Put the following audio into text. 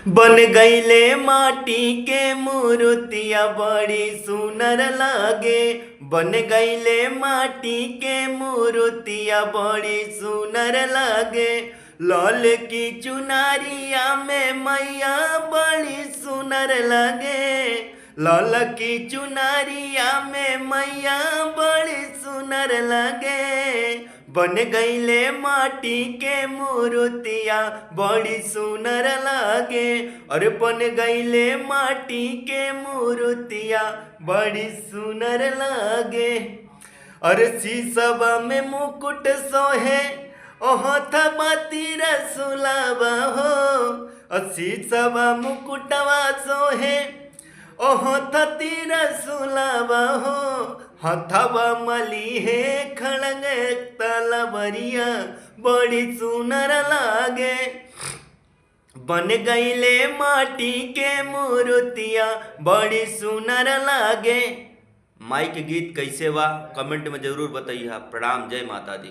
बन गईले माटी के मूर्तिया बड़ी सुनर लागे। बन गईले माटी के मूर्तिया बड़ी सुनर लागे। लाल की चुनारिया में मैया बड़ी सुनर लागे। लाल की चुनारिया में मैया बड़ी सुनर लागे। बन गईले माटी के मूर्तिया बड़ी सुनर लागे। अरे बन गईले माटी के मूर्तिया बड़ी सुनर लागे। अरे शीशवा में मुकुट सोहे ओहो थबा तीर सुलावा हो। शीशवा मुकुटवा सोहे ओहो तीर सुलावा हो। हथवा मली है खड़ंग तलवरिया बड़ी सुनर लागे। बन गईले माटी के मूर्तिया बड़ी सुनर लागे। माई के गीत कैसे बा कमेंट में जरूर बताइए। प्रणाम, जय माता दी।